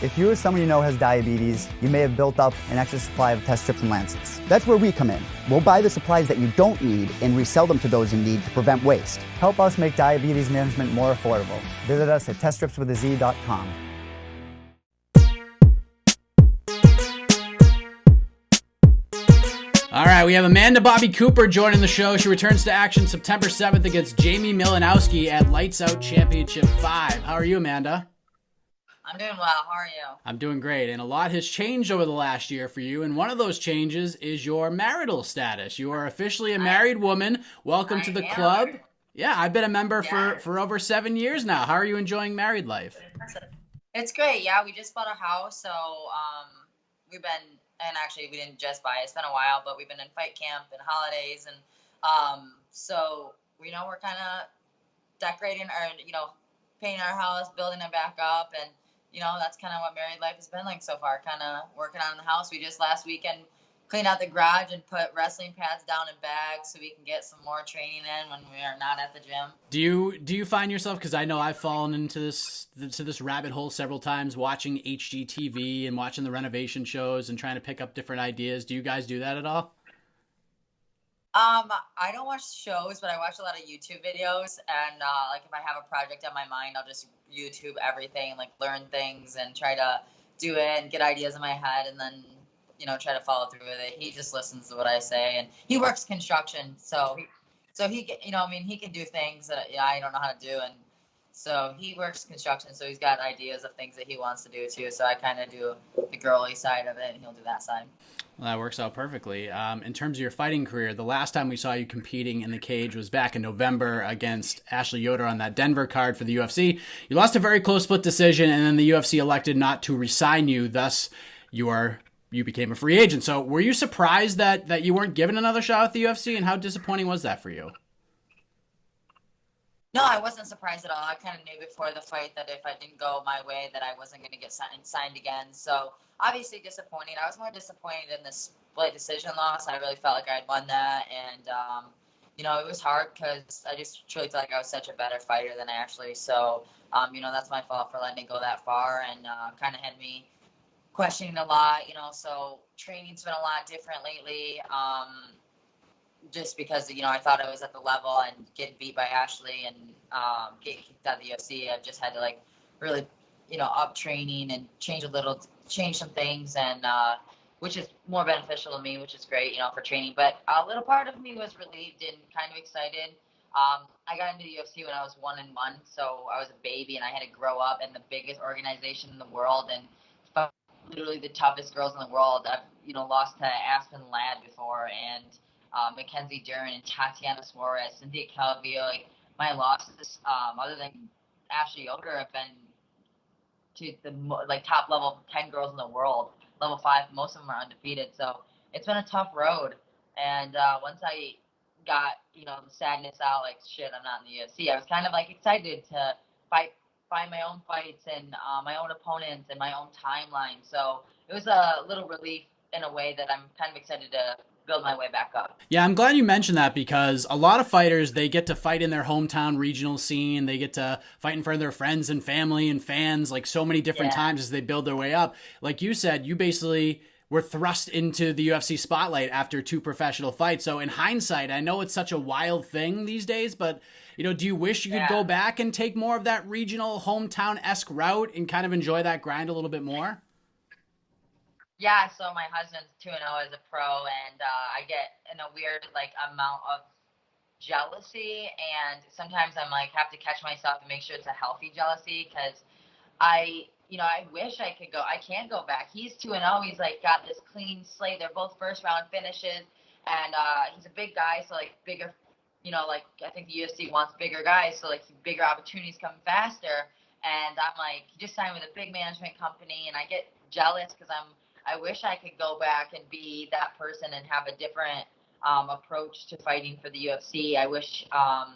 If you or someone you know has diabetes, you may have built up an extra supply of test strips and lancets. That's where we come in. We'll buy the supplies that you don't need and resell them to those in need to prevent waste. Help us make diabetes management more affordable. Visit us at teststripswithaz.com. All right, we have Amanda Bobby Cooper joining the show. She returns to action September 7th against Jamie Malinowski at Lights Out Championship 5. How are you, Amanda? I'm doing well. How are you? I'm doing great, and a lot has changed over the last year for you, and one of those changes is your marital status. You are officially a married woman. Welcome to the club. Yeah, I've been a member for over 7 years now. How are you enjoying married life? It's great. Yeah, we just bought a house, so we've been, and actually we didn't just buy it. It's been a while, but we've been in fight camp and holidays, and so we're kind of decorating our, painting our house, building it back up, and that's kind of what married life has been like so far, kind of working on the house. We just last weekend cleaned out the garage and put wrestling pads down in bags so we can get some more training in when we are not at the gym. Do you find yourself, because I know I've fallen into this rabbit hole several times, watching HGTV and watching the renovation shows and trying to pick up different ideas. Do you guys do that at all? I don't watch shows, but I watch a lot of YouTube videos, and like if I have a project on my mind, I'll just YouTube everything, like learn things and try to do it and get ideas in my head, and then try to follow through with it. He just listens to what I say, and he works construction, so he he can do things that I don't know how to do, and so he works construction, so he's got ideas of things that he wants to do too. So I kind of do the girly side of it, and he'll do that side. Well, that works out perfectly. In terms of your fighting career, the last time we saw you competing in the cage was back in November against Ashley Yoder on that Denver card for the UFC. You lost a very close split decision, and then the UFC elected not to re-sign you. Thus, you became a free agent. So were you surprised that you weren't given another shot at the UFC, and how disappointing was that for you? No, I wasn't surprised at all. I kind of knew before the fight that if I didn't go my way, that I wasn't going to get signed again. So obviously disappointing. I was more disappointed in this split decision loss. I really felt like I had won that, and it was hard because I just truly felt like I was such a better fighter than Ashley. So that's my fault for letting it go that far, and kind of had me questioning a lot. So training's been a lot different lately. Just because, I thought I was at the level, and getting beat by Ashley and getting kicked out of the UFC, I've just had to really, up training and change some things, and which is more beneficial to me, which is great, for training. But a little part of me was relieved and kind of excited. I got into the UFC when I was 1-1, so I was a baby, and I had to grow up in the biggest organization in the world, and literally the toughest girls in the world. I've, lost to Aspen Ladd before, and Mackenzie Dern and Tatiana Suarez, Cynthia Calvillo. My losses, other than Ashley Yoder, have been to the top level 10 girls in the world. Level 5, most of them are undefeated. So it's been a tough road. And once I got the sadness out, shit, I'm not in the UFC, I was kind of excited to find my own fights and my own opponents and my own timeline. So it was a little relief in a way that I'm kind of excited to build my way back up. Yeah, I'm glad you mentioned that, because a lot of fighters, they get to fight in their hometown regional scene. They get to fight in front of their friends and family and fans so many different times as they build their way up. Like you said, you basically were thrust into the UFC spotlight after 2 professional fights. So in hindsight, I know it's such a wild thing these days, but do you wish you could go back and take more of that regional hometown-esque route and kind of enjoy that grind a little bit more? Yeah, so my husband's 2-0 as a pro, and I get in a weird amount of jealousy, and sometimes I'm have to catch myself to make sure it's a healthy jealousy, because I wish I could go. I can't go back. He's 2-0. He's got this clean slate. They're both first round finishes, and he's a big guy, so bigger. I think the UFC wants bigger guys, so bigger opportunities come faster. And I'm he just signed with a big management company, and I get jealous because I wish I could go back and be that person and have a different approach to fighting for the UFC. I wish, I'm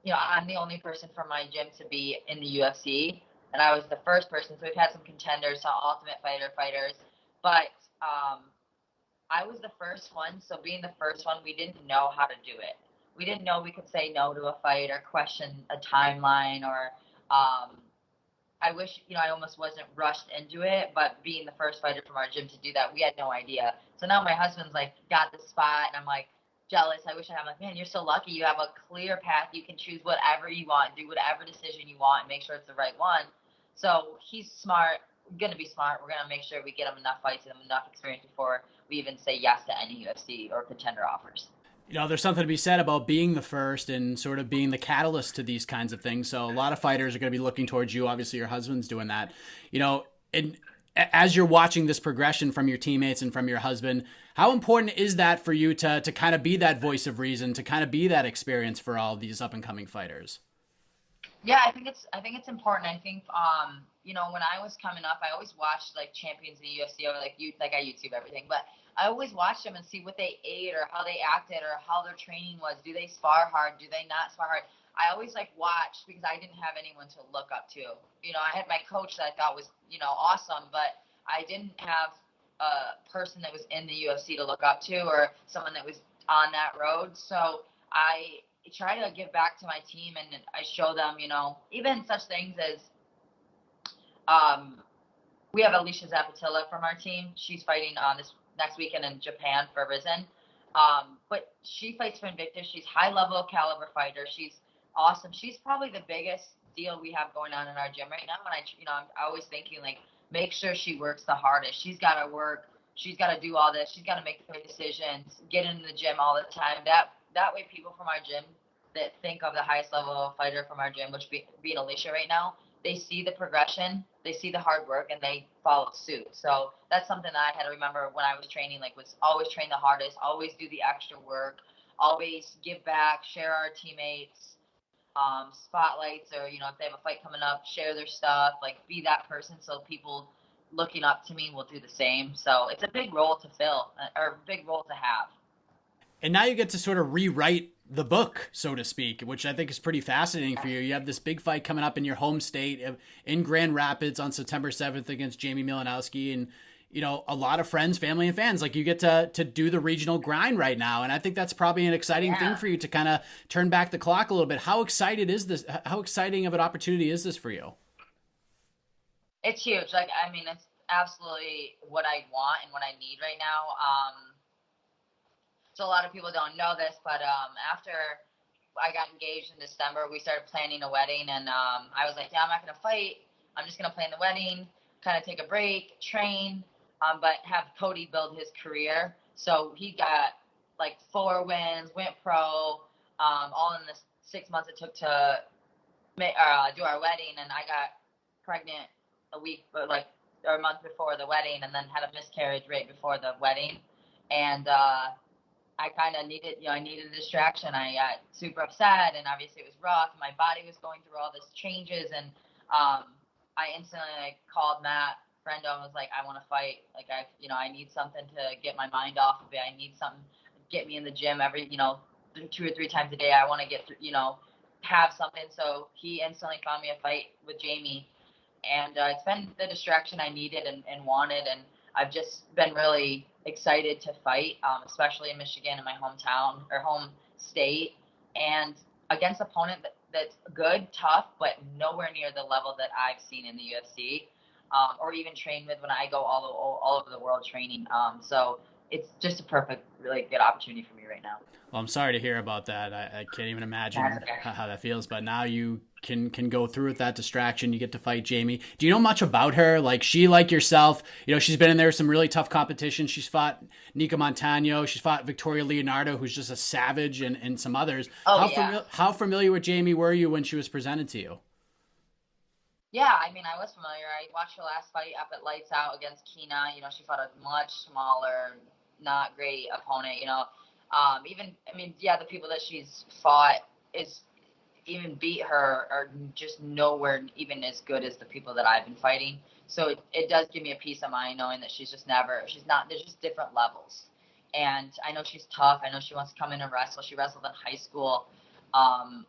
the only person from my gym to be in the UFC, and I was the first person. So we've had some contenders, some Ultimate Fighter fighters, but I was the first one. So being the first one, we didn't know how to do it. We didn't know we could say no to a fight or question a timeline or I wish, I almost wasn't rushed into it, but being the first fighter from our gym to do that, we had no idea. So now my husband's like got the spot, and I'm like jealous. I wish I had. I'm like, man, you're so lucky. You have a clear path. You can choose whatever you want, do whatever decision you want, and make sure it's the right one. So he's smart. Gonna be smart. We're gonna make sure we get him enough fights and enough experience before we even say yes to any UFC or contender offers. There's something to be said about being the first and sort of being the catalyst to these kinds of things. So a lot of fighters are going to be looking towards you. Obviously, your husband's doing that. And as you're watching this progression from your teammates and from your husband, how important is that for you to kind of be that voice of reason, to kind of be that experience for all of these up and coming fighters? Yeah, I think it's important. I think when I was coming up, I always watched like champions in the UFC, or like I YouTube everything, but I always watched them and see what they ate or how they acted or how their training was. Do they spar hard? Do they not spar hard? I always watched because I didn't have anyone to look up to. I had my coach that I thought was, awesome, but I didn't have a person that was in the UFC to look up to or someone that was on that road. So I try to give back to my team, and I show them, even such things as we have Alicia Zapatilla from our team. She's fighting this next weekend in Japan for Risen. But she fights for Invicta. She's high level caliber fighter. She's awesome. She's probably the biggest deal we have going on in our gym right now. And I'm always thinking make sure she works the hardest. She's got to work. She's got to do all this. She's got to make the right decisions, get in the gym all the time. That way people from our gym that think of the highest level fighter from our gym, which being Alicia right now, they see the progression, they see the hard work, and they follow suit. So that's something that I had to remember when I was training, was always train the hardest, always do the extra work, always give back, share our teammates, spotlights, or, if they have a fight coming up, share their stuff, be that person so people looking up to me will do the same. So it's a big role to fill, or a big role to have. And now you get to sort of rewrite the book, so to speak, which I think is pretty fascinating for you. You have this big fight coming up in your home state in Grand Rapids on September 7th against Jamie Malinowski. And, a lot of friends, family, and fans, you get to do the regional grind right now. And I think that's probably an exciting thing for you to kind of turn back the clock a little bit. How excited is this? How exciting of an opportunity is this for you? It's huge. It's absolutely what I want and what I need right now. So a lot of people don't know this, but after I got engaged in December, we started planning a wedding, and I was like, yeah, I'm not going to fight. I'm just going to plan the wedding, kind of take a break, train, but have Cody build his career. So he got 4 wins, went pro, all in the 6 months it took to do our wedding, and I got pregnant a month before the wedding, and then had a miscarriage right before the wedding, and I kind of needed, I needed a distraction. I got super upset, and obviously it was rough. My body was going through all these changes, and I instantly called Matt Friendo and was like, I want to fight. I need something to get my mind off of it. I need something to get me in the gym every, 2 or 3 times a day. I want to get, have something. So he instantly found me a fight with Jamie, and it's been the distraction I needed and wanted, and I've just been really excited to fight, especially in Michigan, in my hometown or home state, and against an opponent that's good, tough, but nowhere near the level that I've seen in the UFC, or even trained with when I go all over the world training. So it's just a perfect, really good opportunity for me right now. Well, I'm sorry to hear about that. I can't even imagine how that feels. But now you can go through with that distraction. You get to fight Jamie. Do you know much about her? She, like yourself, she's been in there some really tough competition. She's fought Nika Montano. She's fought Victoria Leonardo, who's just a savage, and some others. How familiar with Jamie were you when she was presented to you? Yeah, I was familiar. I watched her last fight up at Lights Out against Kina. She fought a much smaller, not great opponent. The people that she's fought is even beat her are just nowhere even as good as the people that I've been fighting. So it does give me a peace of mind knowing that there's just different levels. And I know she's tough. I know she wants to come in and wrestle. She wrestled in high school,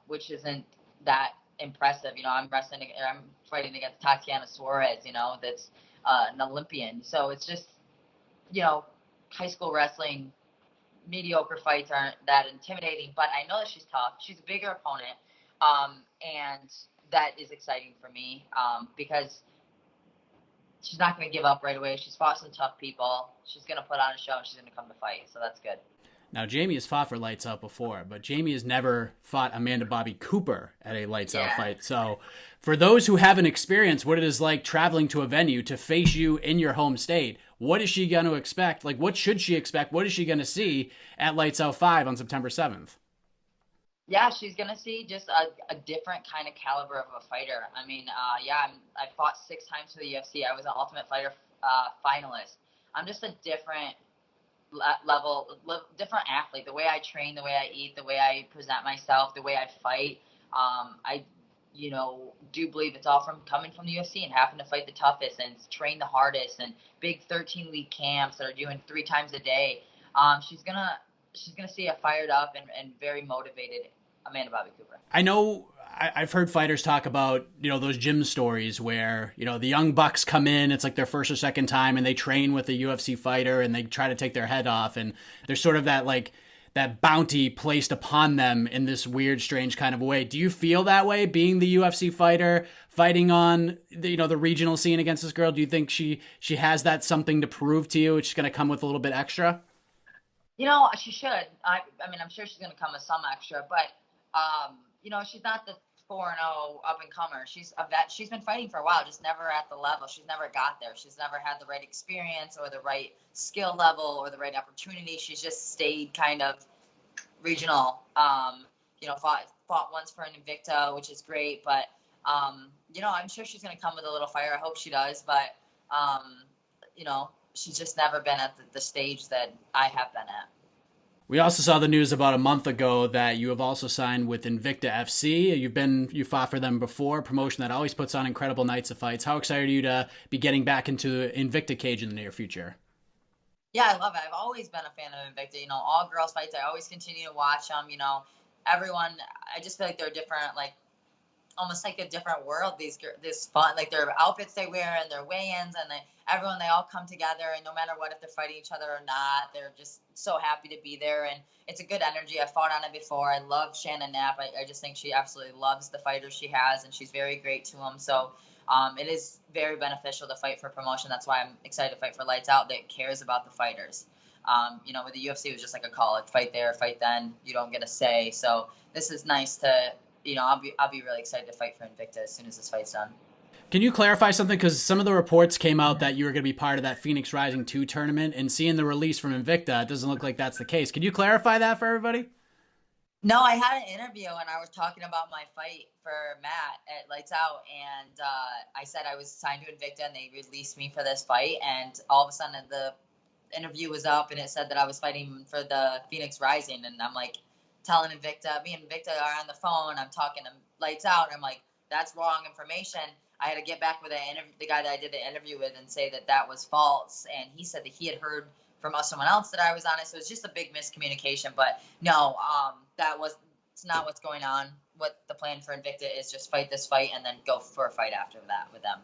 which isn't that impressive. I'm fighting against Tatiana Suarez, that's an Olympian. So it's just, high school wrestling, mediocre fights aren't that intimidating, but I know that she's tough. She's a bigger opponent. And that is exciting for me, because she's not going to give up right away. She's fought some tough people. She's going to put on a show and she's going to come to fight. So that's good. Now, Jamie has fought for Lights Out before, but Jamie has never fought Amanda Bobby Cooper at a Lights Out fight. So for those who haven't experienced what it is like traveling to a venue to face you in your home state, what is she going to expect? Like, what should she expect? What is she going to see at Lights Out 5 on September 7th? Yeah, she's going to see just a different kind of caliber of a fighter. I mean, I fought 6 times for the UFC. I was an Ultimate Fighter finalist. I'm just a different different athlete. The way I train, the way I eat, the way I present myself, the way I fight. I do believe it's all coming from the UFC and having to fight the toughest and train the hardest and big 13-week camps that are doing 3 times a day. She's gonna see a fired up and very motivated Amanda Bobby Cooper. I know I've heard fighters talk about, those gym stories where, the young bucks come in, it's like their first or second time and they train with a UFC fighter and they try to take their head off. And there's sort of that bounty placed upon them in this weird, strange kind of way. Do you feel that way being the UFC fighter fighting on the regional scene against this girl? Do you think she has that something to prove to you? It's just going to come with a little bit extra? She should. I mean, I'm sure she's going to come with some extra, but she's not the 4-0 up-and-comer. She's a vet. She's been fighting for a while, just never at the level. She's never got there. She's never had the right experience or the right skill level or the right opportunity. She's just stayed kind of regional. Fought once for an Invicta, which is great, but I'm sure she's going to come with a little fire. I hope she does, but she's just never been at the stage that I have been at. We also saw the news about a month ago that you have also signed with Invicta FC. You fought for them before, a promotion that always puts on incredible nights of fights. How excited are you to be getting back into Invicta cage in the near future? Yeah, I love it. I've always been a fan of Invicta. All girls fights, I always continue to watch them. Everyone, I just feel like they're different, like almost like a different world. This fun, like their outfits they wear and their weigh-ins and they all come together, and no matter what, if they're fighting each other or not, they're just so happy to be there, and it's a good energy. I fought on it before. I love Shannon Knapp. I just think she absolutely loves the fighters she has, and she's very great to them. So it is very beneficial to fight for promotion. That's why I'm excited to fight for Lights Out that cares about the fighters. With the UFC, it was just like a call, like fight there, fight then. You don't get a say. So this is nice to, I'll be really excited to fight for Invicta as soon as this fight's done. Can you clarify something? Because some of the reports came out that you were going to be part of that Phoenix Rising 2 tournament, and seeing the release from Invicta, it doesn't look like that's the case. Can you clarify that for everybody? No, I had an interview and I was talking about my fight for Matt at Lights Out, and I said I was signed to Invicta and they released me for this fight, and all of a sudden the interview was up and it said that I was fighting for the Phoenix Rising, and I'm like telling Invicta, me and Invicta are on the phone, I'm talking to Lights Out, and I'm like, that's wrong information. I had to get back with the guy that I did the interview with and say that was false. And he said that he had heard from someone else that I was on it. So it's just a big miscommunication. But no, it's not what's going on. What the plan for Invicta is, just fight this fight and then go for a fight after that with them.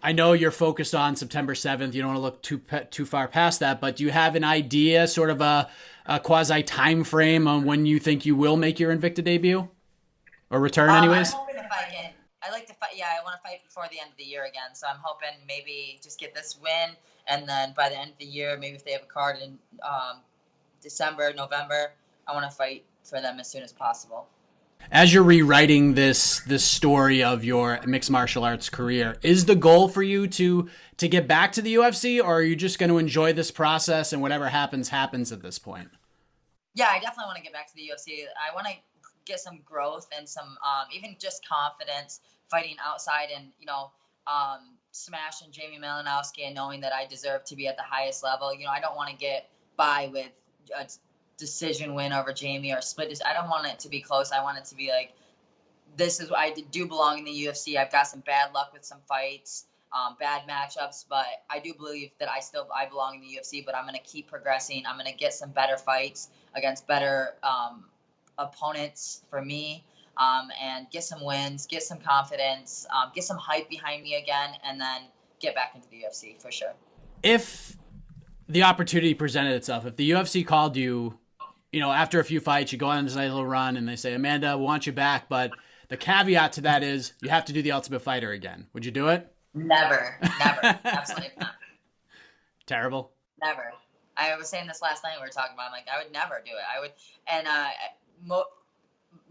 I know you're focused on September 7th. You don't want to look too far past that, but do you have an idea, sort of a quasi time frame on when you think you will make your Invicta debut or return anyways? I'm hoping if I can. I like to fight. Yeah, I want to fight before the end of the year again. So I'm hoping maybe just get this win, and then by the end of the year, maybe if they have a card in December, November, I want to fight for them as soon as possible. As you're rewriting this story of your mixed martial arts career, is the goal for you to get back to the UFC, or are you just going to enjoy this process and whatever happens at this point? Yeah, I definitely want to get back to the UFC. I want to get some growth and some even just confidence fighting outside and smashing Jamie Malinowski and knowing that I deserve to be at the highest level. I don't want to get by with a decision win over Jamie or split. I don't want it to be close. I want it to be like, I do belong in the UFC. I've got some bad luck with some fights, bad matchups, but I do believe that I belong in the UFC, but I'm going to keep progressing. I'm going to get some better fights against better opponents for me, and get some wins, get some confidence, get some hype behind me again, and then get back into the UFC for sure. If the opportunity presented itself, if the UFC called you, after a few fights, you go on this nice little run and they say, Amanda, we want you back, but The caveat to that is you have to do the Ultimate Fighter again. Would you do it? Never, absolutely not. Terrible. Never. I was saying this last night we were talking about. I'm like, I would never do it. I would, and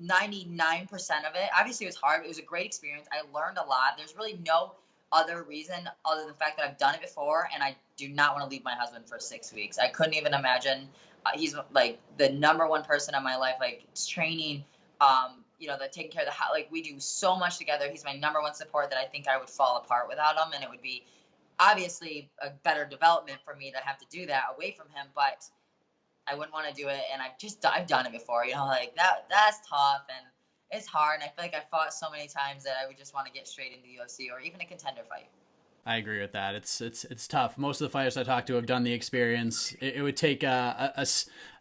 99% of it. Obviously, it was hard. It was a great experience. I learned a lot. There's really no other reason other than the fact that I've done it before, and I do not want to leave my husband for 6 weeks. I couldn't even imagine. He's like the number one person in my life, like training, the taking care of the house. Like we do so much together. He's my number one support that I think I would fall apart without him, and it would be obviously a better development for me to have to do that away from him, but I wouldn't want to do it. And I've done it before, like that's tough and it's hard. And I feel like I fought so many times that I would just want to get straight into the UFC or even a contender fight. I agree with that. It's tough. Most of the fighters I talk to have done the experience. It would take a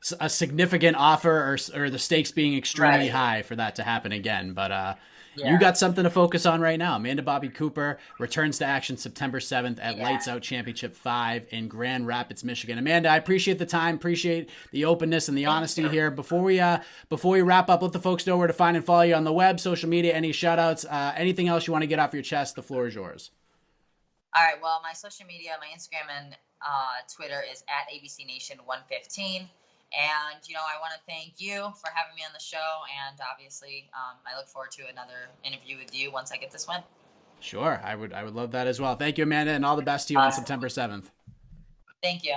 significant offer or the stakes being extremely high for that to happen again. But you got something to focus on right now. Amanda Bobby Cooper returns to action September 7th at Lights Out Championship 5 in Grand Rapids, Michigan. Amanda, I appreciate the time, appreciate the openness and the honesty here. Before we wrap up, let the folks know where to find and follow you on the web, social media, any shout outs, anything else you want to get off your chest. The floor is yours. All right. Well, my social media, my Instagram and Twitter is at ABCNation115. And, I want to thank you for having me on the show. And obviously, I look forward to another interview with you once I get this win. Sure. I would love that as well. Thank you, Amanda, and all the best to you on September 7th. Thank you.